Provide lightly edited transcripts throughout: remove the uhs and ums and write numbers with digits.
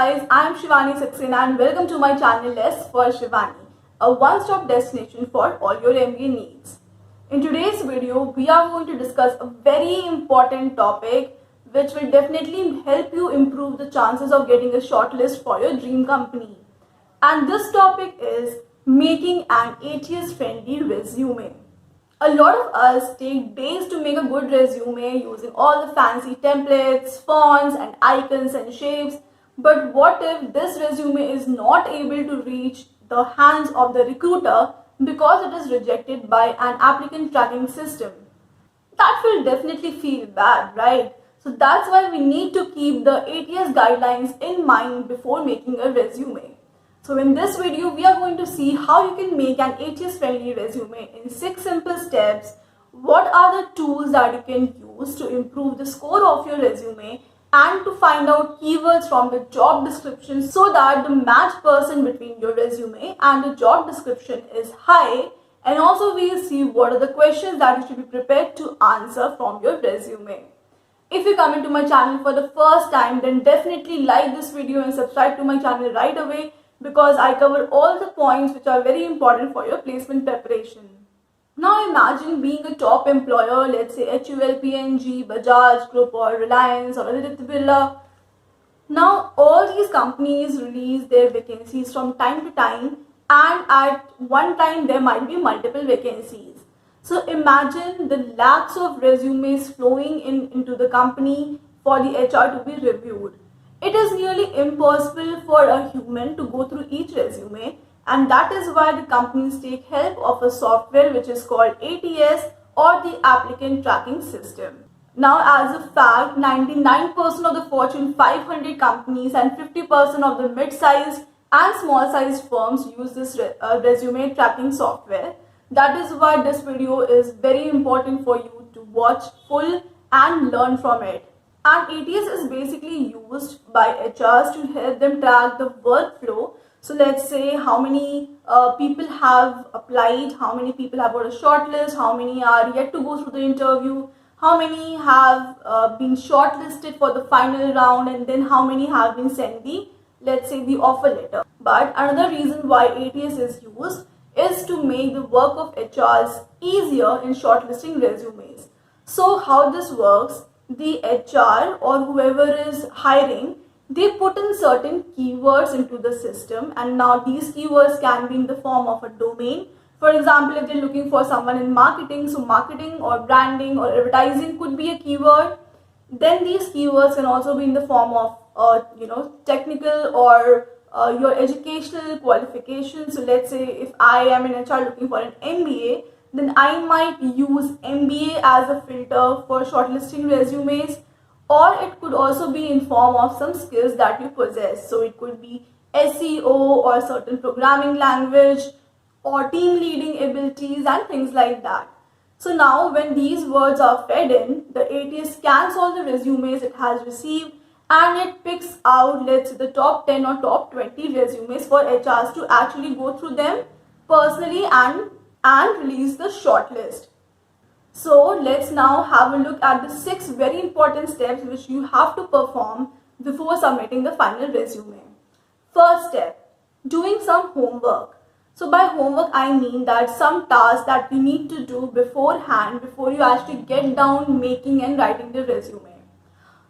guys, I am Shivani Saxena and welcome to my channel Less for Shivani, a one-stop destination for all your MBA needs. In today's video, we are going to discuss a very important topic which will definitely help you improve the chances of getting a shortlist for your dream company. And this topic is making an ATS-friendly resume. A lot of us take days to make a good resume using all the fancy templates, fonts and icons and shapes. But what if this resume is not able to reach the hands of the recruiter because it is rejected by an applicant tracking system? That will definitely feel bad, right? So that's why we need to keep the ATS guidelines in mind before making a resume. So in this video, we are going to see how you can make an ATS-friendly resume in 6 simple steps. What are the tools that you can use to improve the score of your resume and to find out keywords from the job description so that the match person between your resume and the job description is high. And also we'll see what are the questions that you should be prepared to answer from your resume. If you come into my channel for the first time, then definitely like this video and subscribe to my channel right away, because I cover all the points which are very important for your placement preparation. Now imagine being a top employer, let's say HUL, PNG, Bajaj Group or Reliance or Aditya Birla. Now all these companies release their vacancies from time to time, and at one time there might be multiple vacancies. So imagine the lakhs of resumes flowing into the company for the HR to be reviewed. It is nearly impossible for a human to go through each resume, and that is why the companies take help of a software which is called ATS or the applicant tracking system. Now as a fact, 99% of the Fortune 500 companies and 50% of the mid-sized and small-sized firms use this resume tracking software. That is why this video is very important for you to watch full and learn from it. And ATS is basically used by HRs to help them track the workflow. So let's say how many people have applied, how many people have got a shortlist, how many are yet to go through the interview, how many have been shortlisted for the final round, and then how many have been sent the, let's say, the offer letter. But another reason why ATS is used is to make the work of HRs easier in shortlisting resumes. So how this works, the HR or whoever is hiring, they put in certain keywords into the system, and now these keywords can be in the form of a domain. For example, if they're looking for someone in marketing, so marketing or branding or advertising could be a keyword. Then these keywords can also be in the form of technical or your educational qualifications. So let's say if I am an HR looking for an MBA, then I might use MBA as a filter for shortlisting resumes, or it could also be in form of some skills that you possess. So it could be SEO or certain programming language or team leading abilities and things like that. So now when these words are fed in, the ATS scans all the resumes it has received and it picks out, let's say, the top 10 or top 20 resumes for HRs to actually go through them personally and release the shortlist. So let's now have a look at the 6 very important steps which you have to perform before submitting the final resume. First step, doing some homework. So by homework I mean that some tasks that you need to do beforehand before you actually get down making and writing the resume.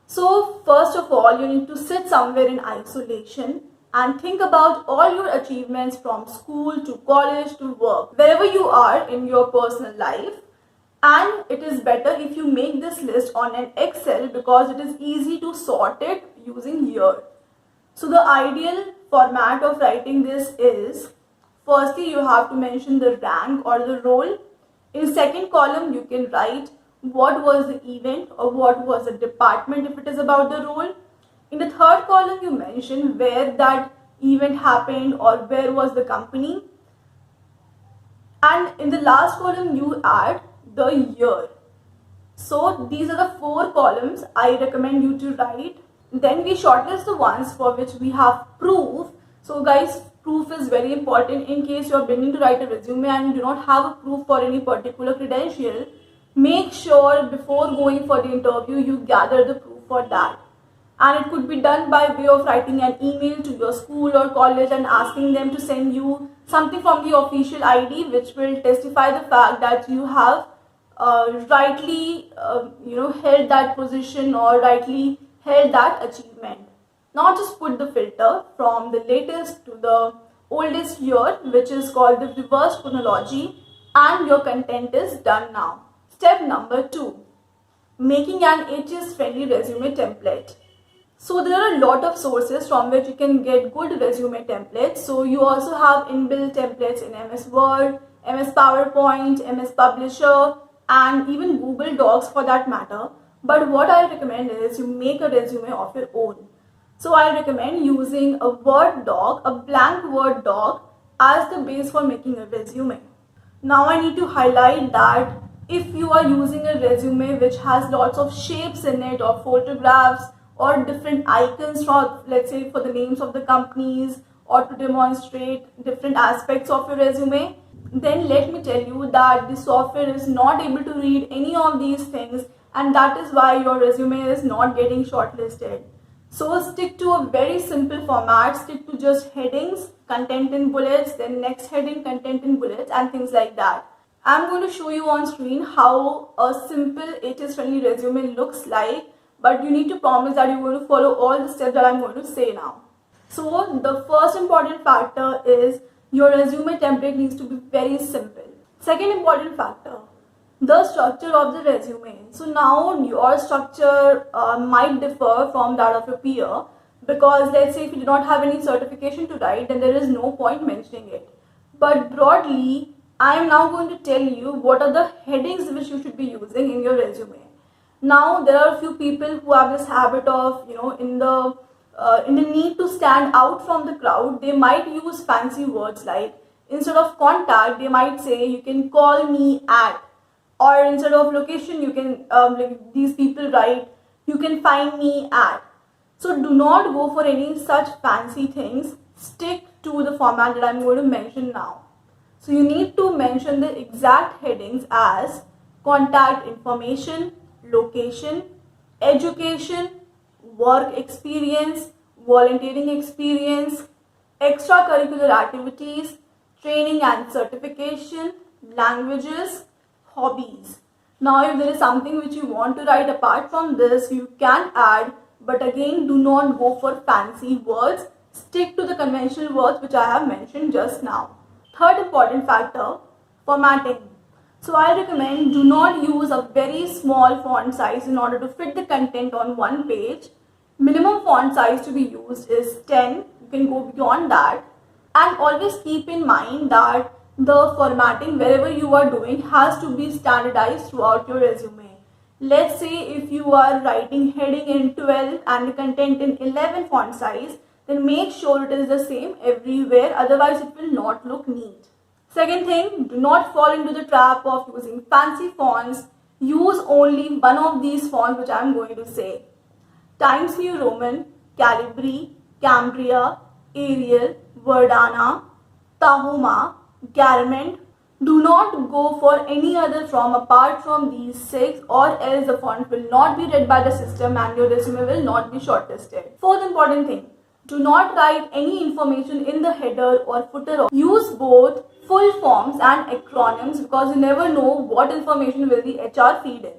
So first of all, you need to sit somewhere in isolation and think about all your achievements from school to college to work, wherever you are in your personal life. And it is better if you make this list on an Excel, because it is easy to sort it using here. So the ideal format of writing this is, firstly you have to mention the rank or the role. In second column you can write what was the event or what was the department if it is about the role. In the third column you mention where that event happened or where was the company. And in the last column you add the year. So these are the 4 columns I recommend you to write. Then we shortlist the ones for which we have proof. So guys, proof is very important. In case you are beginning to write a resume and you do not have a proof for any particular credential, make sure before going for the interview you gather the proof for that. and it could be done by way of writing an email to your school or college and asking them to send you something from the official ID which will testify the fact that you have rightly held that position or rightly held that achievement. Now just put the filter from the latest to the oldest year, which is called the reverse chronology, and your content is done now. Step number 2, making an ATS friendly resume template. So there are a lot of sources from which you can get good resume templates. So you also have inbuilt templates in MS Word, MS PowerPoint, MS Publisher, and even Google Docs for that matter. But what I recommend is you make a resume of your own. So I recommend using a Word doc, a blank Word doc as the base for making a resume. Now I need to highlight that if you are using a resume which has lots of shapes in it or photographs or different icons for, let's say, for the names of the companies or to demonstrate different aspects of your resume, then let me tell you that the software is not able to read any of these things, and that is why your resume is not getting shortlisted. So stick to a very simple format, stick to just headings, content in bullets, then next heading, content in bullets, and things like that. I'm going to show you on screen how a simple ATS friendly resume looks like, but you need to promise that you're going to follow all the steps that I'm going to say now. So the first important factor is your resume template needs to be very simple. Second important factor, the structure of the resume. So now your structure might differ from that of your peer, because let's say if you do not have any certification to write, then there is no point mentioning it. But broadly, I am now going to tell you what are the headings which you should be using in your resume. Now there are a few people who have this habit of, in the need to stand out from the crowd, they might use fancy words like, instead of contact, they might say you can call me at, or instead of location, you can like these people write, you can find me at. So do not go for any such fancy things. Stick to the format that I'm going to mention now. So you need to mention the exact headings as contact information, location, education, work experience, volunteering experience, extracurricular activities, training and certification, languages, hobbies. Now if there is something which you want to write apart from this, you can add, but again do not go for fancy words. Stick to the conventional words which I have mentioned just now. Third important factor, formatting. So I recommend do not use a very small font size in order to fit the content on one page. Minimum font size to be used is 10. You can go beyond that. And always keep in mind that the formatting wherever you are doing has to be standardized throughout your resume. Let's say if you are writing heading in 12 and the content in 11 font size, then make sure it is the same everywhere, otherwise it will not look neat. Second thing, do not fall into the trap of using fancy fonts. Use only one of these fonts which I am going to say. Times New Roman, Calibri, Cambria, Arial, Verdana, Tahoma, Garamond. Do not go for any other font apart from these 6, or else the font will not be read by the system and your resume will not be shortlisted. Fourth important thing, do not write any information in the header or footer. Use both full forms and acronyms, because you never know what information will the HR feed in.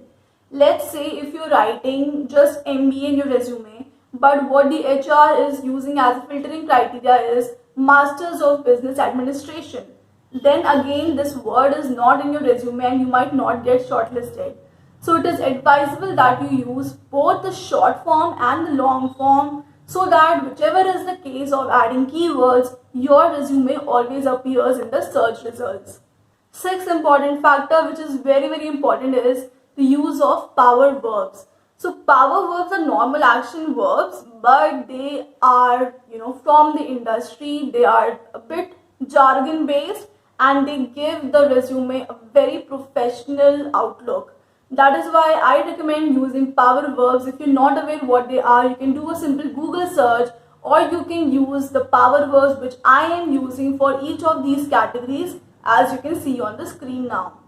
Let's say if you're writing just MBA in your resume, but what the HR is using as a filtering criteria is Masters of Business Administration, then again this word is not in your resume and you might not get shortlisted. So it is advisable that you use both the short form and the long form, so that whichever is the case of adding keywords, your resume always appears in the search results. Sixth important factor, which is very important, is the use of power verbs. So power verbs are normal action verbs, but they are, from the industry, they are a bit jargon based and they give the resume a very professional outlook. That is why I recommend using power verbs. If you're not aware what they are, you can do a simple Google search, or you can use the power verbs which I am using for each of these categories, as you can see on the screen now.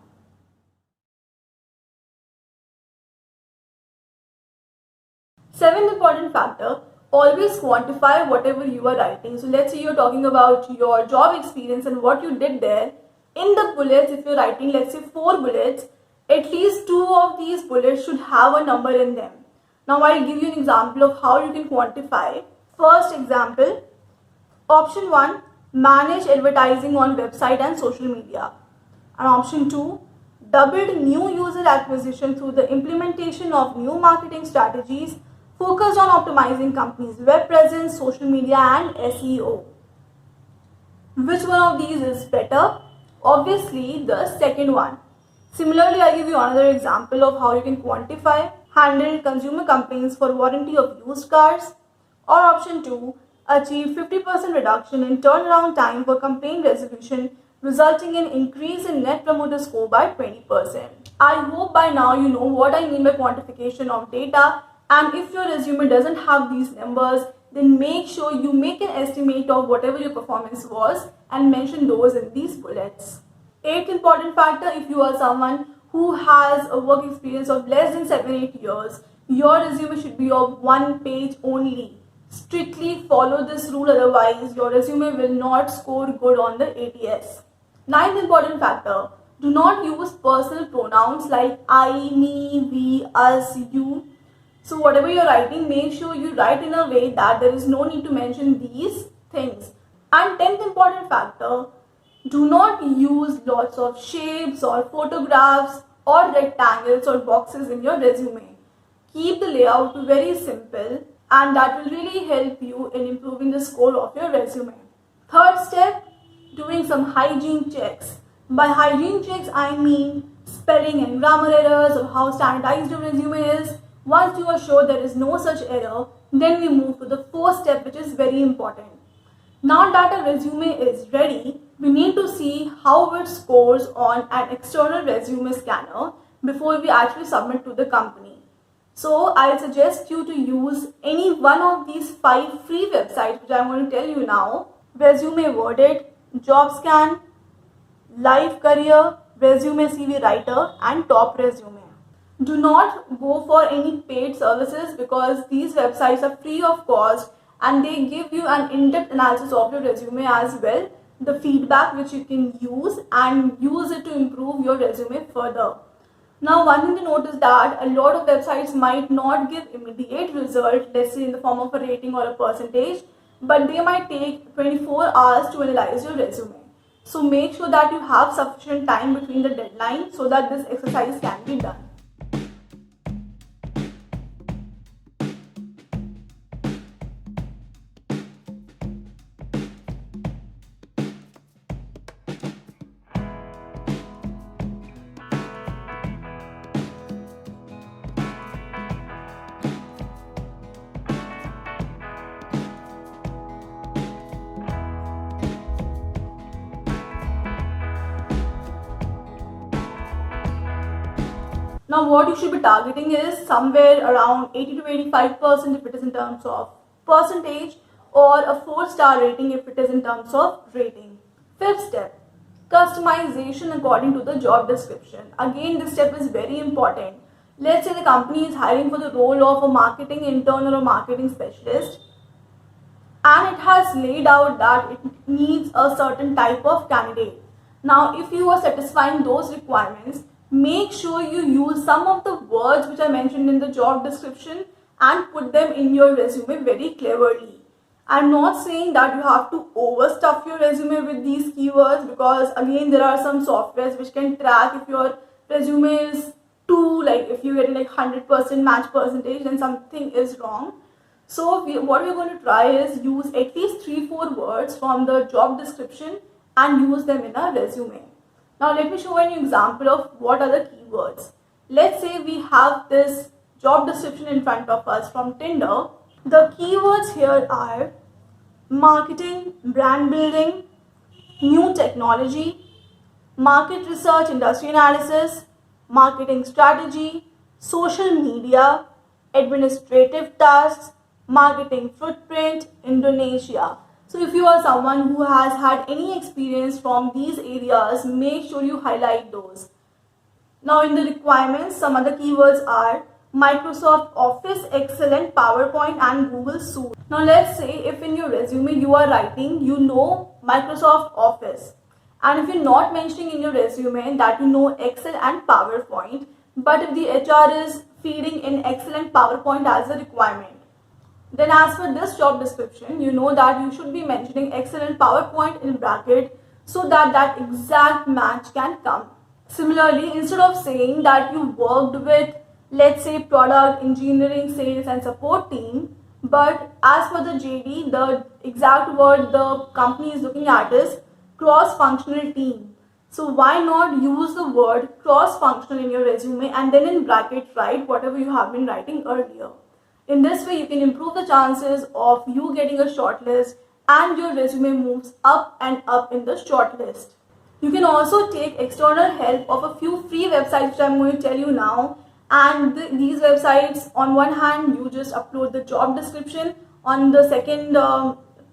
Seventh important factor, always quantify whatever you are writing. So let's say you're talking about your job experience and what you did there. In the bullets, if you're writing, let's say 4 bullets, at least 2 of these bullets should have a number in them. Now I'll give you an example of how you can quantify. First example, option 1, manage advertising on website and social media. And option 2, doubled new user acquisition through the implementation of new marketing strategies focused on optimizing companies' web presence, social media and SEO. Which one of these is better? Obviously the second one. Similarly, I'll give you another example of how you can quantify. Handle consumer complaints for warranty of used cars. Or option 2, achieve 50% reduction in turnaround time for complaint resolution, resulting in increase in net promoter score by 20%. I hope by now you know what I mean by quantification of data, and if your resume doesn't have these numbers, then make sure you make an estimate of whatever your performance was and mention those in these bullets. Eighth important factor, if you are someone who has a work experience of less than 7-8 years, your resume should be of 1 page only. Strictly follow this rule, otherwise your resume will not score good on the ATS. Ninth important factor, do not use personal pronouns like I, me, we, us, you. So whatever you're writing, make sure you write in a way that there is no need to mention these things. And 10th important factor, do not use lots of shapes or photographs or rectangles or boxes in your resume. Keep the layout very simple, and that will really help you in improving the score of your resume. Third step, doing some hygiene checks. By hygiene checks, I mean spelling and grammar errors or how standardized your resume is. Once you are sure there is no such error, then we move to the fourth step, which is very important. Now that a resume is ready, we need to see how it scores on an external resume scanner before we actually submit to the company. So I suggest you to use any one of these 5 free websites which I am going to tell you now: Resume Worded, JobScan, Live Career, Resume CV Writer and Top Resume. Do not go for any paid services because these websites are free of cost and they give you an in-depth analysis of your resume as well, the feedback which you can use and use it to improve your resume further. Now one thing to note is that a lot of websites might not give immediate result, let's say in the form of a rating or a percentage, but they might take 24 hours to analyze your resume. So make sure that you have sufficient time between the deadline so that this exercise can be done. Now what you should be targeting is somewhere around 80 to 85% if it is in terms of percentage, or a 4-star rating if it is in terms of rating. Fifth step, customization according to the job description. Again, this step is very important. Let's say the company is hiring for the role of a marketing intern or a marketing specialist, and it has laid out that it needs a certain type of candidate. Now if you are satisfying those requirements, make sure you use some of the words which I mentioned in the job description and put them in your resume very cleverly. I'm not saying that you have to overstuff your resume with these keywords, because again there are some softwares which can track if your resume is too, like if you get like 100% match percentage, then something is wrong. So what we're going to try is use at least 3-4 words from the job description and use them in our resume. Now let me show you an example of what are the keywords. Let's say we have this job description in front of us from Tinder. The keywords here are marketing, brand building, new technology, market research, industry analysis, marketing strategy, social media, administrative tasks, marketing footprint, Indonesia. So if you are someone who has had any experience from these areas, make sure you highlight those. Now in the requirements, some other keywords are Microsoft Office, Excel and PowerPoint and Google Suite. Now let's say if in your resume you are writing you know Microsoft Office, and if you're not mentioning in your resume that you know Excel and PowerPoint, but if the HR is feeding in Excel and PowerPoint as a requirement, then as per this job description, you know that you should be mentioning Excel and PowerPoint in bracket so that that exact match can come. Similarly, instead of saying that you worked with, let's say, product, engineering, sales and support team, but as per the JD, the exact word the company is looking at is cross-functional team. So why not use the word cross-functional in your resume and then in bracket write whatever you have been writing earlier. In this way, you can improve the chances of you getting a shortlist and your resume moves up and up in the shortlist. You can also take external help of a few free websites which I am going to tell you now. And these websites, on one hand, you just upload the job description. On the second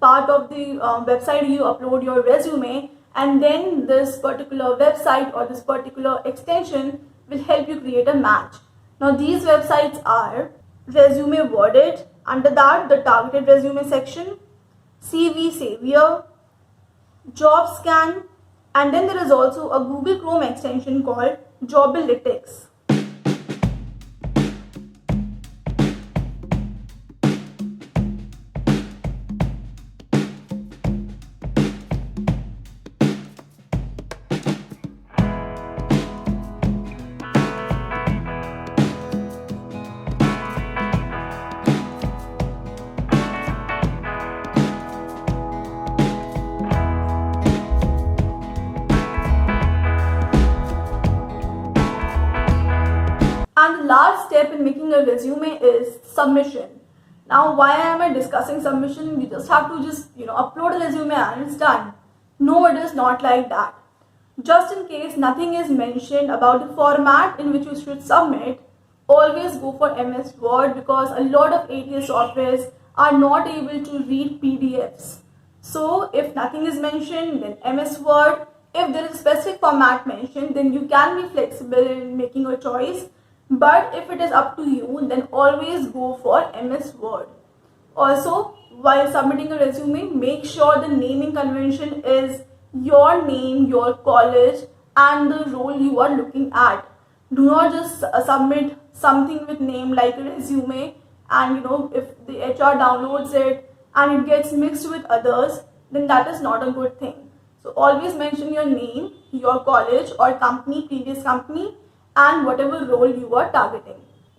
part of the website, you upload your resume. And then this particular website or this particular extension will help you create a match. Now these websites are Resume Worded, under that the targeted resume section, CV Savior, Job Scan, and then there is also a Google Chrome extension called Jobalytics. And the last step in making a resume is submission. Now, why am I discussing submission? You just have to upload a resume and it's done. No, it is not like that. Just in case nothing is mentioned about the format in which you should submit, always go for MS Word, because a lot of ATS softwares are not able to read PDFs. So if nothing is mentioned, then MS Word. If there is a specific format mentioned, then you can be flexible in making a choice. But if it is up to you, then always go for MS Word. Also, while submitting a resume, make sure the naming convention is your name, your college, and the role you are looking at. Do not just submit something with name like a resume, and if the HR downloads it and it gets mixed with others, then that is not a good thing. So always mention your name, your college or company, previous company, and whatever role you are targeting.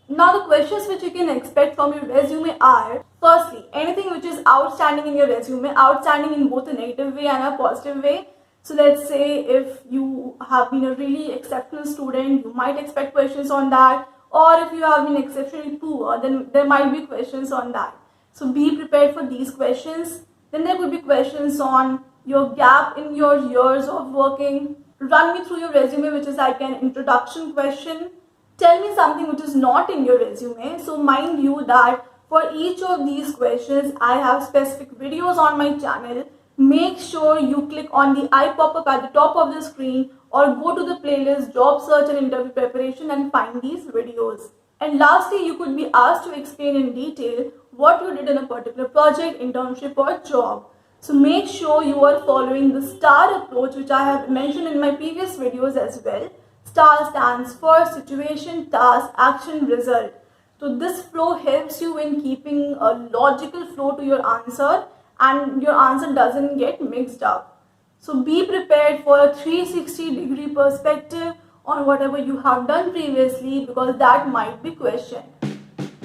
Now the questions which you can expect from your resume are, firstly, anything which is outstanding in your resume, outstanding in both a negative way and a positive way. So let's say if you have been a really exceptional student, you might expect questions on that, or if you have been exceptionally poor, then there might be questions on that. So be prepared for these questions. Then there could be questions on your gap in your years of working. Run me through your resume, which is like an introduction question. Tell me something which is not in your resume. So mind you that for each of these questions, I have specific videos on my channel. Make sure you click on the eye pop-up at the top of the screen or go to the playlist Job Search and Interview Preparation and find these videos. And lastly, you could be asked to explain in detail what you did in a particular project, internship or job. So make sure you are following the STAR approach, which I have mentioned in my previous videos as well. STAR stands for Situation, Task, Action, Result. So this flow helps you in keeping a logical flow to your answer and your answer doesn't get mixed up. So be prepared for a 360-degree perspective on whatever you have done previously, because that might be questioned.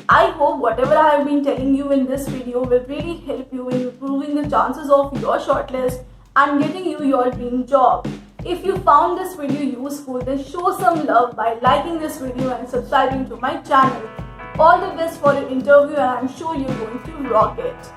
I hope whatever I have been telling you in this video will really help you in improving the chances of your shortlist and getting you your dream job. If you found this video useful, then show some love by liking this video and subscribing to my channel. All the best for your interview, and I'm sure you're going to rock it.